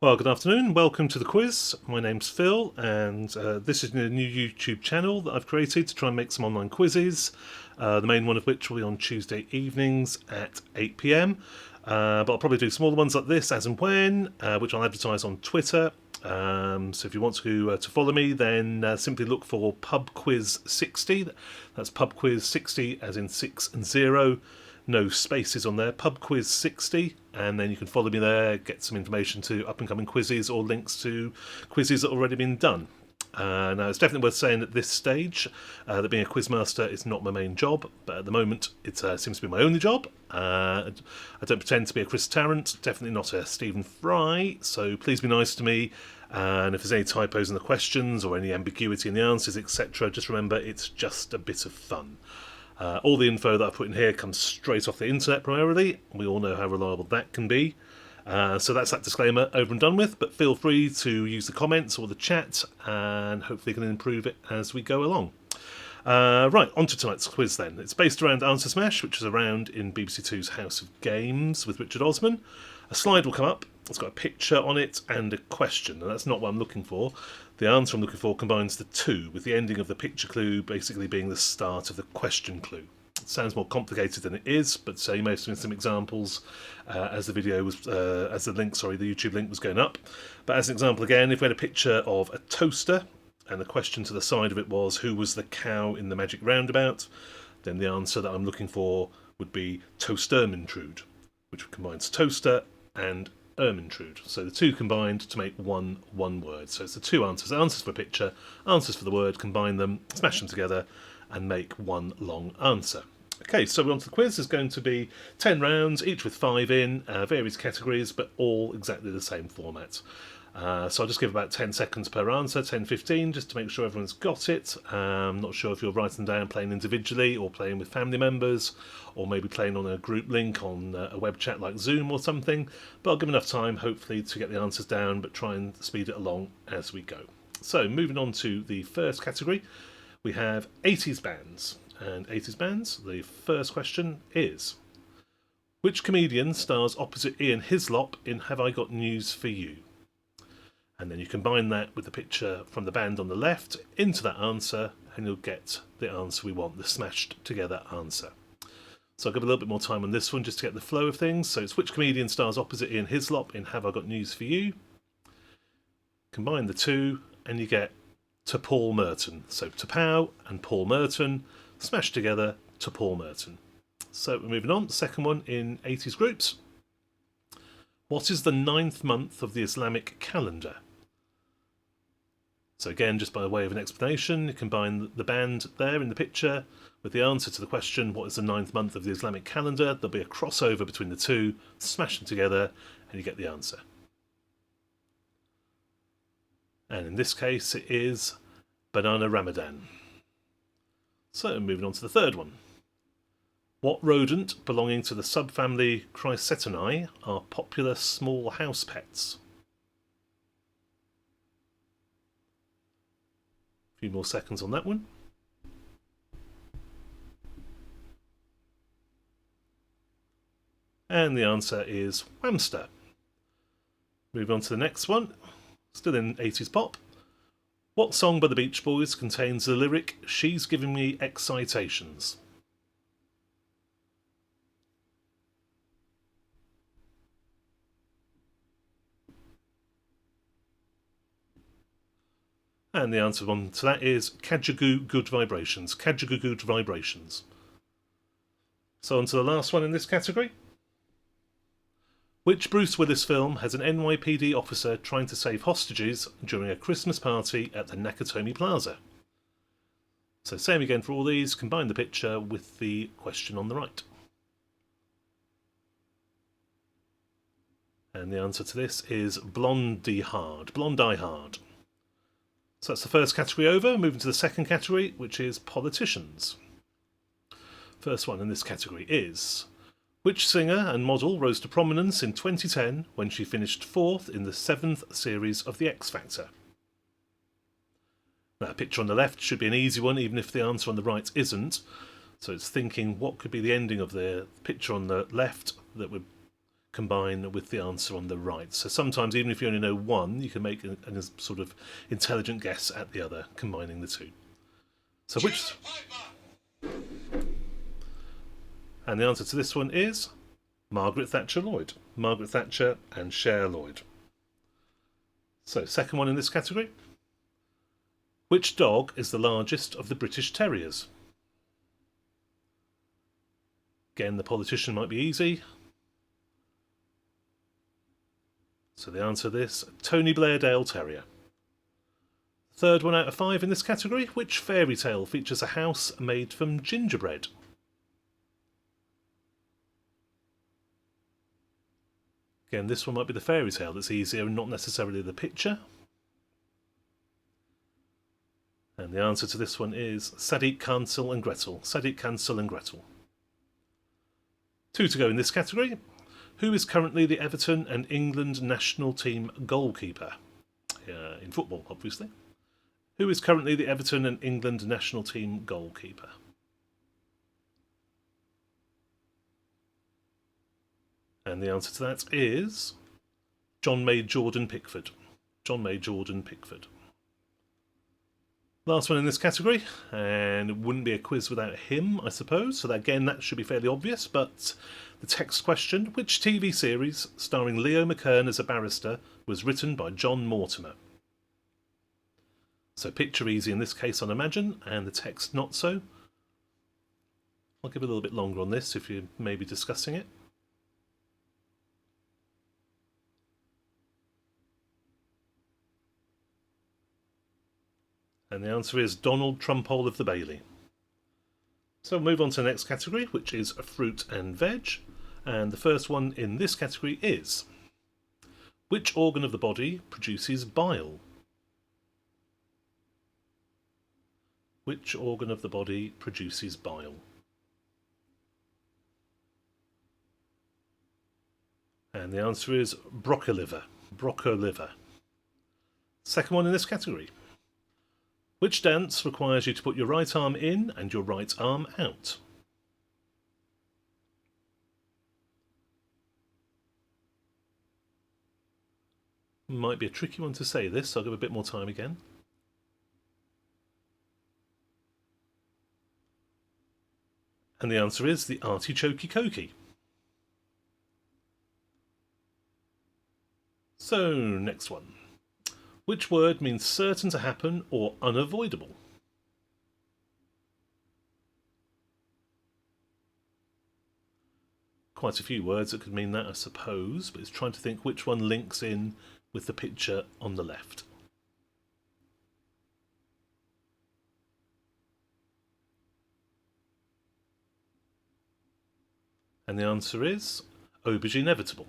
Well, good afternoon. Welcome to the quiz. My name's Phil, and this is a new YouTube channel that I've created to try and make some online quizzes. The main one of which will be on Tuesday evenings at 8 p.m. But I'll probably do smaller ones like this as and when, which I'll advertise on Twitter. So if you want to follow me, then simply look for Pub Quiz 60. That's Pub Quiz 60, as in 6 and 0. No spaces on there, Pub Quiz 60, and then you can follow me there, get some information to up and coming quizzes or links to quizzes that have already been done. Now, it's definitely worth saying at this stage that being a quizmaster is not my main job, but at the moment it seems to be my only job. I don't pretend to be a Chris Tarrant, definitely not a Stephen Fry, so please be nice to me. And if there's any typos in the questions or any ambiguity in the answers, etc., just remember it's just a bit of fun. All the info that I put in here comes straight off the internet primarily. We all know how reliable that can be. So that's that disclaimer over and done with, but feel free to use the comments or the chat and hopefully can improve it as we go along. Right, on to tonight's quiz then. It's based around Answer Smash, which is around in BBC Two's House of Games with Richard Osman. A slide will come up, it's got a picture on it and a question, and that's not what I'm looking for. The answer I'm looking for combines the two, with the ending of the picture clue basically being the start of the question clue. It sounds more complicated than it is, but you may have seen some examples as the YouTube link was going up. But as an example again, if we had a picture of a toaster, and the question to the side of it was, who was the cow in the magic roundabout? Then the answer that I'm looking for would be Toastermintrude, which combines toaster and Ermintrude. So the two combined to make one word. So it's the two answers. Answers for a picture, answers for the word, combine them, smash them together, and make one long answer. Okay, so we're on to the quiz. There's going to be 10 rounds, each with 5 in, various categories, but all exactly the same format. So I'll just give about 10 seconds per answer, 10-15, just to make sure everyone's got it. Not sure if you're writing down playing individually or playing with family members, or maybe playing on a group link on a web chat like Zoom or something, but I'll give enough time hopefully to get the answers down, but try and speed it along as we go. So moving on to the first category, we have 80s bands. And 80s bands, the first question is, which comedian stars opposite Ian Hislop in Have I Got News For You? And then you combine that with the picture from the band on the left into that answer, and you'll get the answer we want, the smashed together answer. So I'll give a little bit more time on this one just to get the flow of things. So it's which comedian stars opposite Ian Hislop in Have I Got News For You? Combine the two, and you get To Paul Merton. So To Pow and Paul Merton, smashed together To Paul Merton. So we're moving on, second one in 80s groups. What is the 9th month of the Islamic calendar? So again, just by way of an explanation, you combine the band there in the picture with the answer to the question, what is the 9th month of the Islamic calendar? There'll be a crossover between the two, smash them together, and you get the answer. And in this case, it is Banana Ramadan. So moving on to the third one. What rodent belonging to the subfamily Chrysetonae are popular small house pets? A few more seconds on that one. And the answer is hamster. Moving on to the next one, still in 80s pop. What song by the Beach Boys contains the lyric, "She's giving me excitations"? And the answer to that is Kajagoogoo Good Vibrations. Kajagoogoo Good Vibrations. So on to the last one in this category. Which Bruce Willis film has an NYPD officer trying to save hostages during a Christmas party at the Nakatomi Plaza? So same again for all these, combine the picture with the question on the right. And the answer to this is Blondie Hard. Blondie Hard. So that's the first category over. Moving to the second category, which is politicians. First one in this category is, which singer and model rose to prominence in 2010 when she finished 4th in the 7th series of The X Factor? Now, a picture on the left should be an easy one, even if the answer on the right isn't. So it's thinking what could be the ending of the picture on the left that would combine with the answer on the right. So sometimes, even if you only know one, you can make a sort of intelligent guess at the other, combining the two. So which... And the answer to this one is Margaret Thatcher Lloyd. Margaret Thatcher and Cher Lloyd. So, second one in this category. Which dog is the largest of the British Terriers? Again, the politician might be easy. So the answer to this, Tony Blairdale Terrier. Third one out of 5 in this category. Which fairy tale features a house made from gingerbread? Again, this one might be the fairy tale that's easier and not necessarily the picture. And the answer to this one is Sadiq Hansel and Gretel. Sadiq Hansel and Gretel. 2 to go in this category. Who is currently the Everton and England national team goalkeeper? In football, obviously. Who is currently the Everton and England national team goalkeeper? And the answer to that is John May Jordan Pickford. John May Jordan Pickford. Last one in this category, and it wouldn't be a quiz without him, I suppose, so again that should be fairly obvious, but the text question, which TV series starring Leo McKern as a barrister was written by John Mortimer? So picture easy in this case, I'd imagine, and the text not so. I'll give a little bit longer on this if you may be discussing it. And the answer is Donald Trumpole of the Bailey. So we'll move on to the next category, which is fruit and veg. And the first one in this category is, which organ of the body produces bile? Which organ of the body produces bile? And the answer is broccoliver. Broccoliver. Second one in this category. Which dance requires you to put your right arm in and your right arm out? Might be a tricky one to say this, so I'll give a bit more time again. And the answer is the artichokey cokey. So, next one. Which word means certain to happen or unavoidable? Quite a few words that could mean that, I suppose, but it's trying to think which one links in with the picture on the left. And the answer is aubergine inevitable.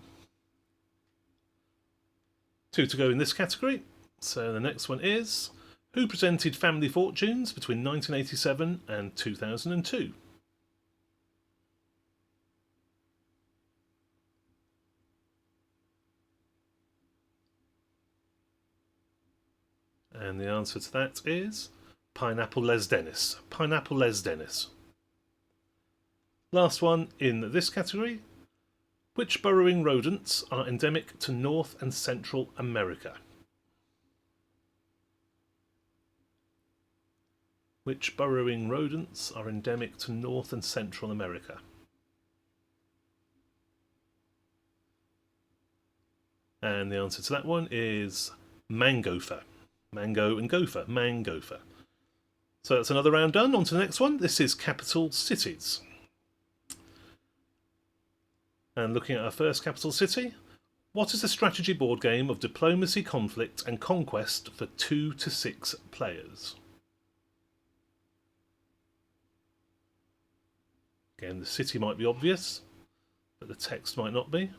2 to go in this category. So the next one is, who presented Family Fortunes between 1987 and 2002? And the answer to that is Pineapple Les Dennis. Pineapple Les Dennis. Last one in this category. Which burrowing rodents are endemic to North and Central America? Which burrowing rodents are endemic to North and Central America? And the answer to that one is mangopher. Mango and gopher. Mangopher. So that's another round done. On to the next one. This is capital cities. And looking at our first capital city, what is the strategy board game of diplomacy, conflict and conquest for 2 to 6 players? Again, the city might be obvious, but the text might not be.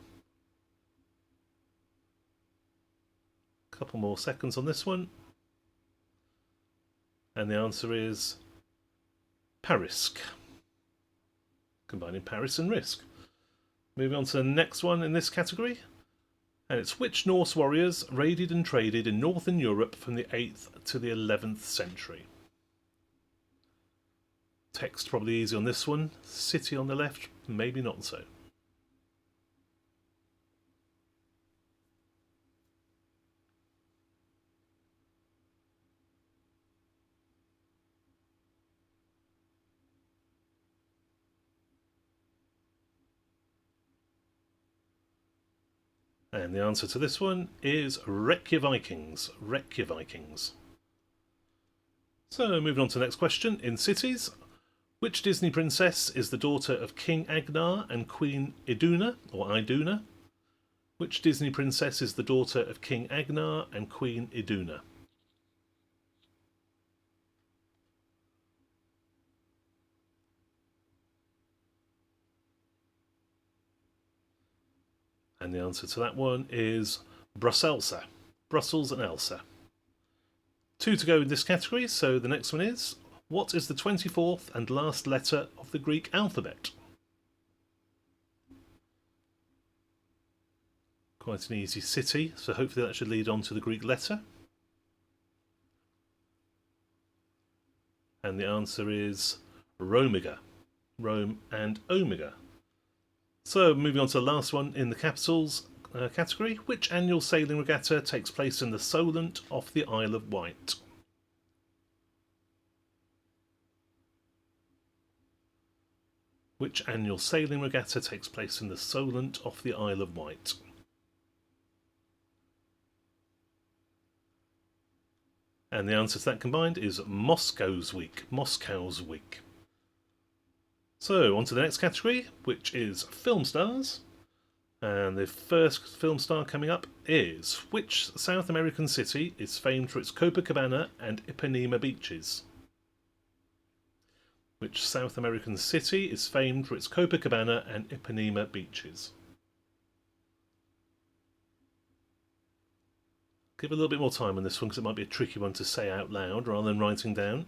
A couple more seconds on this one. And the answer is Parisk. Combining Paris and Risk. Moving on to the next one in this category. And it's which Norse warriors raided and traded in northern Europe from the 8th to the 11th century? Text probably easy on this one. City on the left, maybe not so. And the answer to this one is Reykjavikings. Reykjavikings. So moving on to the next question. In cities, which Disney princess is the daughter of King Agnar and Queen Iduna, or Iduna? Which Disney princess is the daughter of King Agnar and Queen Iduna? And the answer to that one is Brusselsa. Brussels and Elsa. 2 to go in this category, so the next one is, what is the 24th and last letter of the Greek alphabet? Quite an easy city, so hopefully that should lead on to the Greek letter. And the answer is Romiga. Rome and Omega. So moving on to the last one in the capitals category, which annual sailing regatta takes place in the Solent off the Isle of Wight? Which annual sailing regatta takes place in the Solent off the Isle of Wight? And the answer to that combined is Moscow's Week. Moscow's Week. So on to the next category, which is film stars. And the first film star coming up is, which South American city is famed for its Copacabana and Ipanema beaches? Which South American city is famed for its Copacabana and Ipanema beaches? Give a little bit more time on this one because it might be a tricky one to say out loud rather than writing down.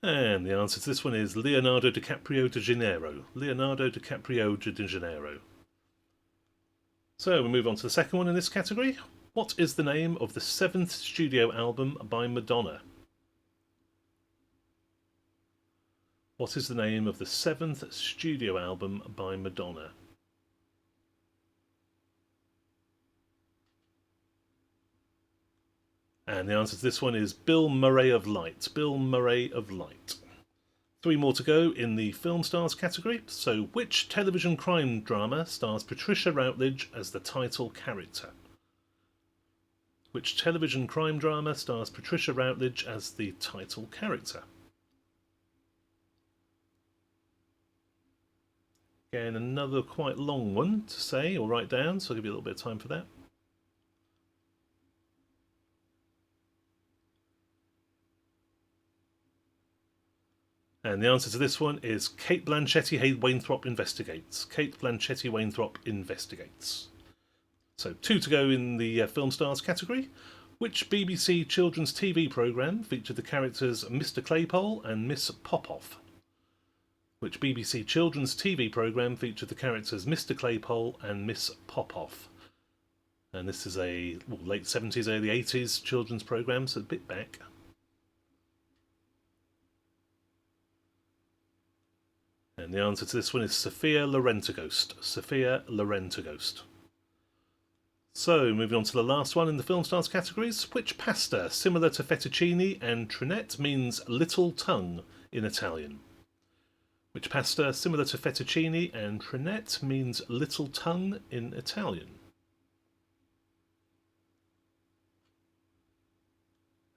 And the answer to this one is Leonardo DiCaprio de Janeiro. Leonardo DiCaprio de Janeiro. So we move on to the second one in this category. What is the name of the 7th studio album by Madonna? What is the name of the 7th studio album by Madonna? And the answer to this one is Bill Murray of Light. Bill Murray of Light. 3 more to go in the film stars category. So which television crime drama stars Patricia Routledge as the title character? Which television crime drama stars Patricia Routledge as the title character? Again, another quite long one to say or write down, so I'll give you a little bit of time for that. And the answer to this one is Kate Blanchetti Wainthropp Investigates. Kate Blanchetti Wainthropp Investigates. So 2 to go in the film stars category. Which BBC children's TV programme featured the characters Mr. Claypole and Miss Popoff? Which BBC children's TV programme featured the characters Mr. Claypole and Miss Popoff? And this is a late 70s, early 80s children's programme, so a bit back. And the answer to this one is Sophia Lorentogost. Sophia Lorentogost. So, moving on to the last one in the film stars categories. Which pasta, similar to fettuccine and trinette, means little tongue in Italian? Which pasta, similar to fettuccine and trinette, means little tongue in Italian?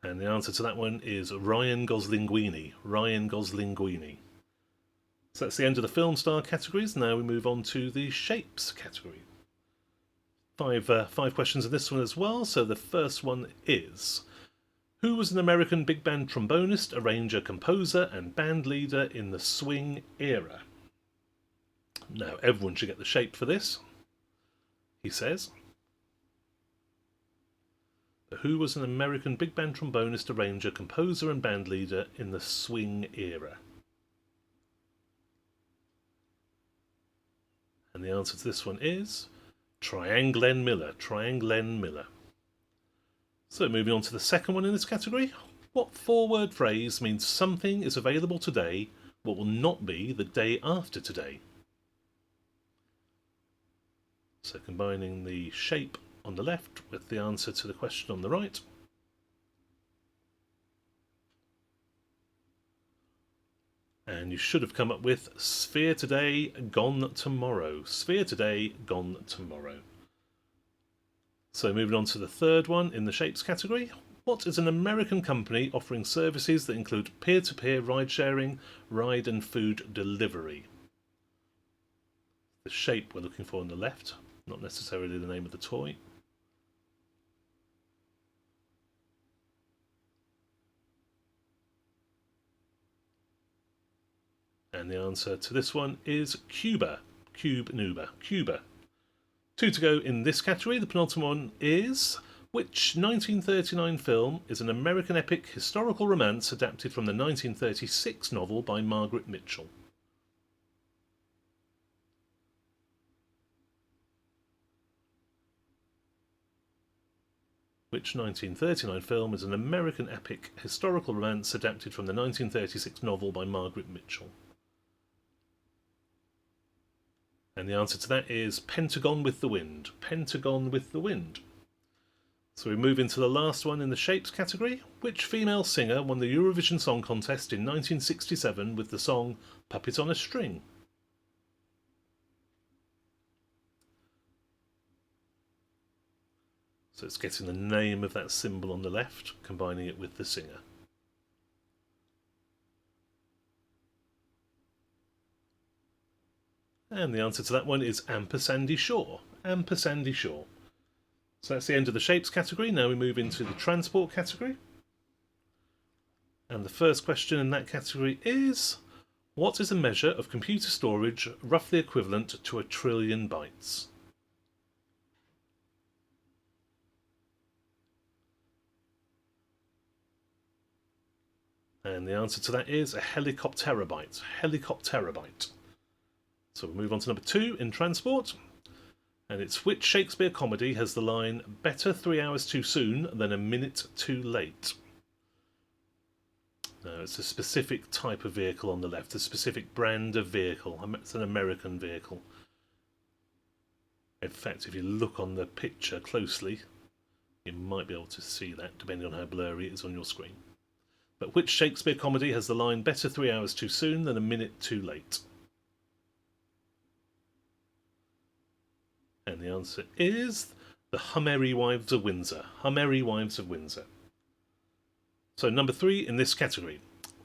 And the answer to that one is Ryan Goslinguini. Ryan Goslinguini. So that's the end of the film star categories. Now we move on to the shapes category. Five questions in this one as well. So the first one is, who was an American big band trombonist, arranger, composer and band leader in the swing era? Now everyone should get the shape for this, he says. Who was an American big band trombonist, arranger, composer and band leader in the swing era? And the answer to this one is Trianglen Miller. Trianglen Miller. So moving on to the second one in this category. What 4-word phrase means something is available today but will not be the day after today? So combining the shape on the left with the answer to the question on the right. And you should have come up with Sphere Today, Gone Tomorrow. Sphere Today, Gone Tomorrow. So moving on to the third one in the shapes category. What is an American company offering services that include peer-to-peer ride sharing, ride and food delivery? The shape we're looking for on the left, not necessarily the name of the toy. And the answer to this one is Cuba. Cuba. 2 to go in this category. The penultimate one is: which 1939 film is an American epic historical romance adapted from the 1936 novel by Margaret Mitchell? Which 1939 film is an American epic historical romance adapted from the 1936 novel by Margaret Mitchell? And the answer to that is Pentagon with the Wind. Pentagon with the Wind. So we move into the last one in the shapes category. Which female singer won the Eurovision Song Contest in 1967 with the song Puppet on a String? So it's getting the name of that symbol on the left, combining it with the singer. And the answer to that one is Ampersand Shaw. Ampersand Shaw. So that's the end of the shapes category. Now we move into the transport category. And the first question in that category is: what is a measure of computer storage roughly equivalent to 1 trillion bytes? And the answer to that is a helicopterabyte. Helicopterabyte. So we'll move on to number 2 in transport. And it's: which Shakespeare comedy has the line "better 3 hours too soon than a minute too late"? No, it's a specific type of vehicle on the left, a specific brand of vehicle. It's an American vehicle. In fact, if you look on the picture closely, you might be able to see that, depending on how blurry it is on your screen. But which Shakespeare comedy has the line "better 3 hours too soon than a minute too late"? And the answer is the Hummerry Wives of Windsor. Hummerry Wives of Windsor. So number 3 in this category.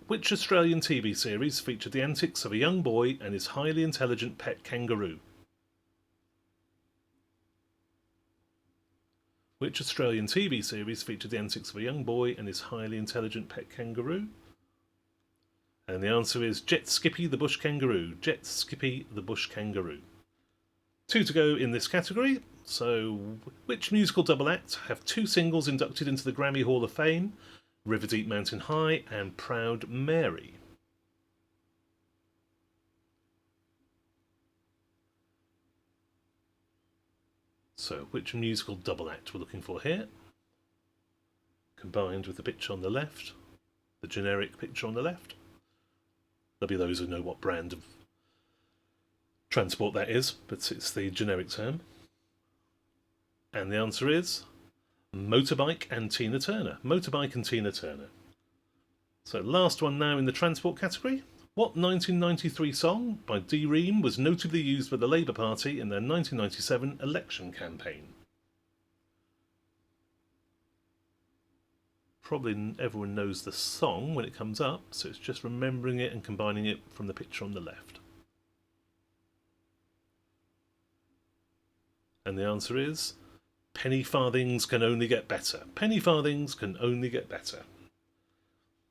Which Australian TV series featured the antics of a young boy and his highly intelligent pet kangaroo? Which Australian TV series featured the antics of a young boy and his highly intelligent pet kangaroo? And the answer is Jet Skippy the Bush Kangaroo. Jet Skippy the Bush Kangaroo. 2 to go in this category. So, which musical double act have 2 singles inducted into the Grammy Hall of Fame? River Deep Mountain High and Proud Mary. So, which musical double act we're looking for here? Combined with the picture on the left, the generic picture on the left. There'll be those who know what brand of transport that is, but it's the generic term. And the answer is Motorbike and Tina Turner. Motorbike and Tina Turner. So last one now in the transport category. What 1993 song by D. Ream was notably used by the Labour Party in their 1997 election campaign? Probably everyone knows the song when it comes up, so it's just remembering it and combining it from the picture on the left. And the answer is Penny Farthings Can Only Get Better. Penny Farthings Can Only Get Better.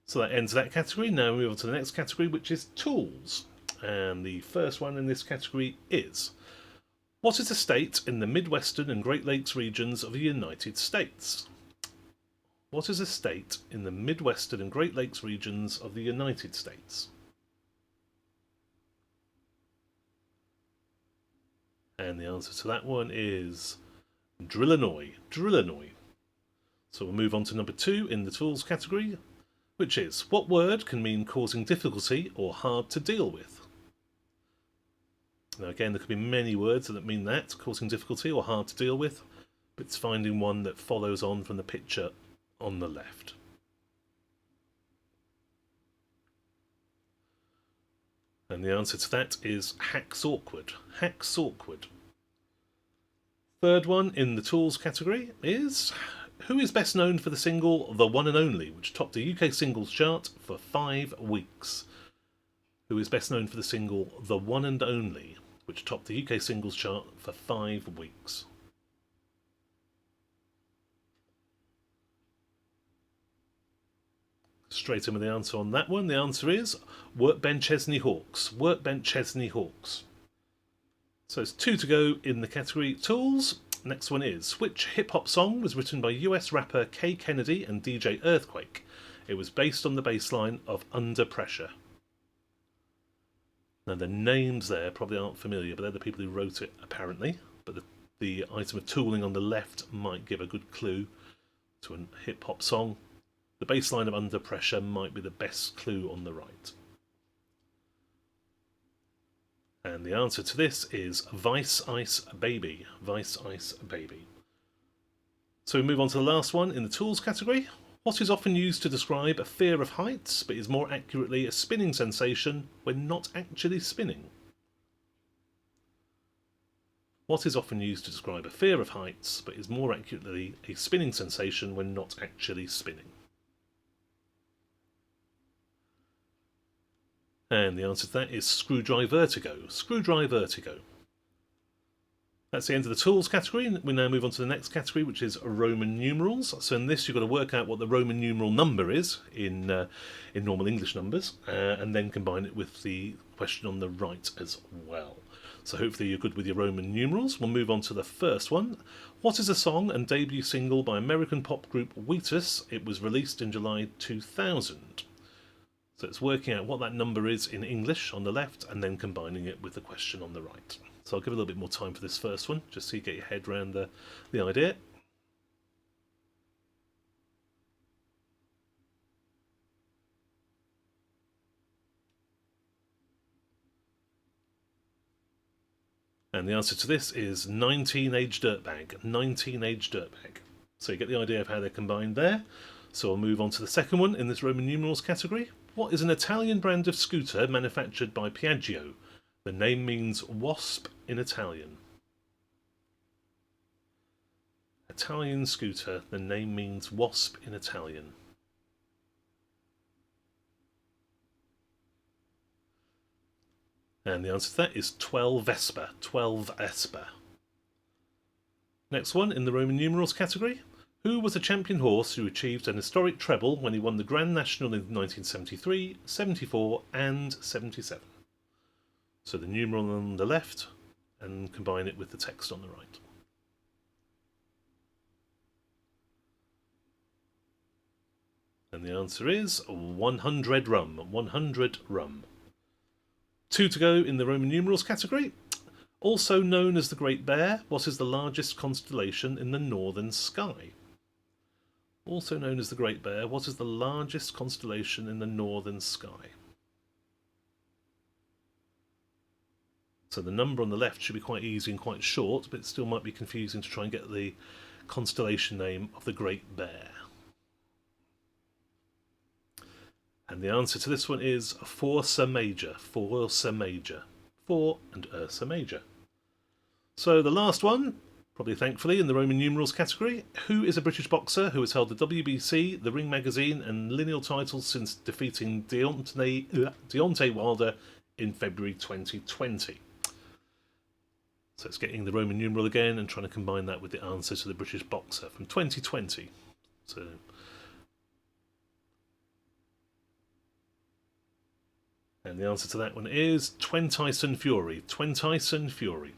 So that ends that category. Now we move on to the next category, which is tools. And the first one in this category is: what is a state in the Midwestern and Great Lakes regions of the United States? What is a state in the Midwestern and Great Lakes regions of the United States? And the answer to that one is Drillinois. Drillinois. So we'll move on to number 2 in the tools category, which is: what word can mean causing difficulty or hard to deal with? Now again, there could be many words that mean that, causing difficulty or hard to deal with, but it's finding one that follows on from the picture on the left. And the answer to that is Hacks Awkward. Hacks Awkward. Third one in the tools category is who is best known for the single The One and Only, which topped the UK singles chart for 5 weeks? Who is best known for the single The One and Only, which topped the UK singles chart for 5 weeks? Straight in with the answer on that one. The answer is Workbench Chesney Hawkes. Workbench Chesney Hawkes. So it's 2 to go in the category tools. Next one is which hip hop song was written by US rapper K. Kennedy and DJ Earthquake? It was based on the bass line of Under Pressure. Now the names there probably aren't familiar, but they're the people who wrote it apparently. But the item of tooling on the left might give a good clue to a hip hop song. The bass line of Under Pressure might be the best clue on the right. And the answer to this is Vice Ice Baby. Vice Ice Baby. So we move on to the last one in the tools category. What is often used to describe a fear of heights, but is more accurately a spinning sensation when not actually spinning? What is often used to describe a fear of heights, but is more accurately a spinning sensation when not actually spinning? And the answer to that is Screwdriver Vertigo. Screwdriver Vertigo. That's the end of the tools category. We now move on to the next category, which is Roman numerals. So in this, you've got to work out what the Roman numeral number is in normal English numbers, and then combine it with the question on the right as well. So hopefully you're good with your Roman numerals. We'll move on to the first one. What is a song and debut single by American pop group Wheatus? It was released in July 2000. So it's working out what that number is in English on the left and then combining it with the question on the right. So I'll give a little bit more time for this first one, just so you get your head around the idea. And the answer to this is 19-age dirtbag. 19-age dirtbag. So you get the idea of how they're combined there. So I'll move on to the second one in this Roman numerals category. What is an Italian brand of scooter manufactured by Piaggio? The name means wasp in Italian. Italian scooter, the name means wasp in Italian. And the answer to that is 12 Vespa. 12 Vespa. Next one in the Roman numerals category. Who was a champion horse who achieved an historic treble when he won the Grand National in 1973, 74 and 77? So the numeral on the left and combine it with the text on the right. And the answer is 100 rum. 100 rum. 2 to go in the Roman numerals category. Also known as the Great Bear, what is the largest constellation in the northern sky? Also known as the Great Bear, what is the largest constellation in the northern sky? So the number on the left should be quite easy and quite short, but it still might be confusing to try and get the constellation name of the Great Bear. And the answer to this one is Ursa Major. Ursa Major. 4 and Ursa Major. So the last one, probably thankfully, in the Roman numerals category. Who is a British boxer who has held the WBC, the Ring Magazine and lineal titles since defeating Deontay Wilder in February 2020? So it's getting the Roman numeral again and trying to combine that with the answer to the British boxer from 2020. So and the answer to that one is Tyson Fury. Tyson Fury.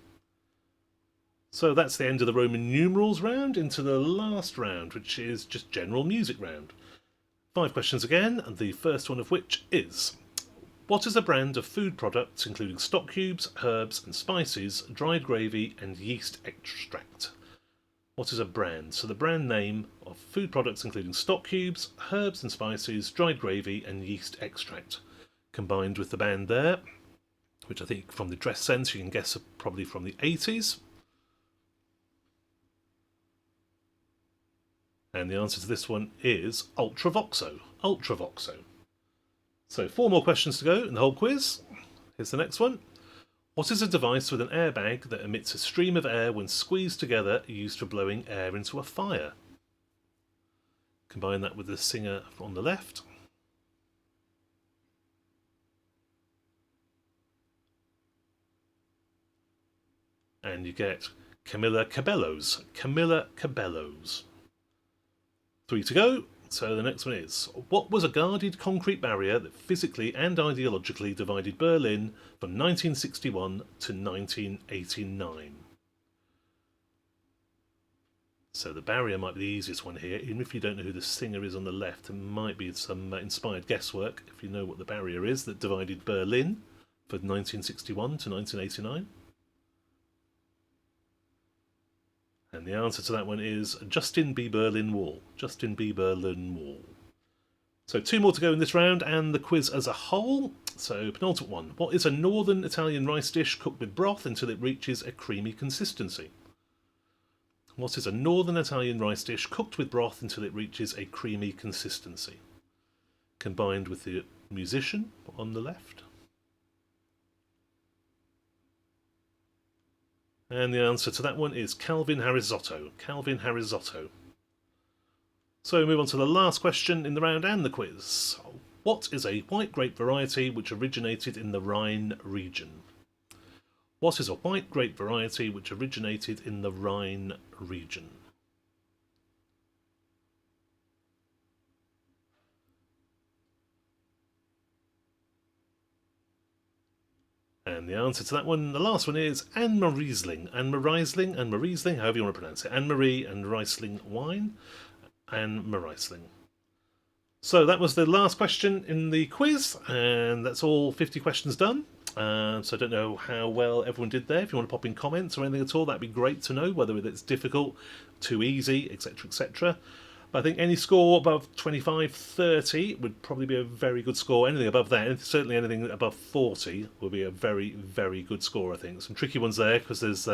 So that's the end of the Roman numerals round, into the last round, which is just general music round. 5 questions again, and the first one of which is: what is a brand of food products including stock cubes, herbs and spices, dried gravy and yeast extract? What is a brand? So the brand name of food products including stock cubes, herbs and spices, dried gravy and yeast extract. Combined with the band there, which I think from the dress sense you can guess are probably from the 80s. And the answer to this one is Ultravoxo. Ultravoxo. So 4 more questions to go in the whole quiz. Here's the next one. What is a device with an airbag that emits a stream of air when squeezed together, used for blowing air into a fire? Combine that with the singer on the left. And you get Camilla Cabello's. Camilla Cabello's. 3 to go. So the next one is, what was a guarded concrete barrier that physically and ideologically divided Berlin from 1961 to 1989? So the barrier might be the easiest one here. Even if you don't know who the singer is on the left, there might be some inspired guesswork if you know what the barrier is that divided Berlin from 1961 to 1989. And the answer to that one is Justin B. Berlin Wall. Justin B. Berlin Wall. So 2 more to go in this round, and the quiz as a whole. So penultimate one. What is a northern Italian rice dish cooked with broth until it reaches a creamy consistency? What is a northern Italian rice dish cooked with broth until it reaches a creamy consistency? Combined with the musician on the left. And the answer to that one is Calvin Harrisotto. Calvin Harrisotto. So we move on to the last question in the round and the quiz. What is a white grape variety which originated in the Rhine region? What is a white grape variety which originated in the Rhine region? And the answer to that one, the last one, is Anne-Marie Riesling. Anne-Marie Riesling, Anne-Marie Riesling, however you want to pronounce it. Anne-Marie and Riesling wine. Anne-Marie Riesling. So that was the last question in the quiz, and that's all 50 questions done. So I don't know how well everyone did there. If you want to pop in comments or anything at all, that'd be great to know, whether it's difficult, too easy, etc., etc. But I think any score above 25, 30 would probably be a very good score. Anything above that, and certainly anything above 40 will be a very, very good score, I think. Some tricky ones there, because there's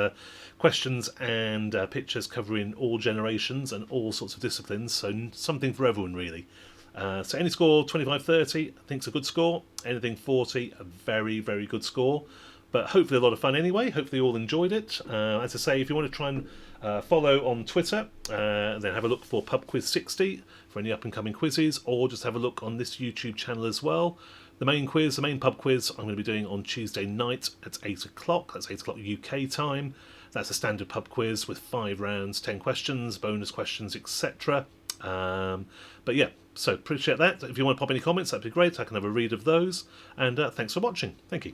questions and pictures covering all generations and all sorts of disciplines, so something for everyone, really. So any score 25, 30, I think is a good score. Anything 40, a very, very good score. But hopefully a lot of fun anyway. Hopefully you all enjoyed it. As I say, if you want to try and follow on Twitter, then have a look for Pub Quiz 60 for any up and coming quizzes, or just have a look on this YouTube channel as well. The main quiz, the main pub quiz, I'm going to be doing on Tuesday night at 8 o'clock. That's 8 o'clock UK time. That's a standard pub quiz with 5 rounds, 10 questions, bonus questions, etc. But yeah, so appreciate that. If you want to pop any comments, that'd be great. I can have a read of those. And thanks for watching. Thank you.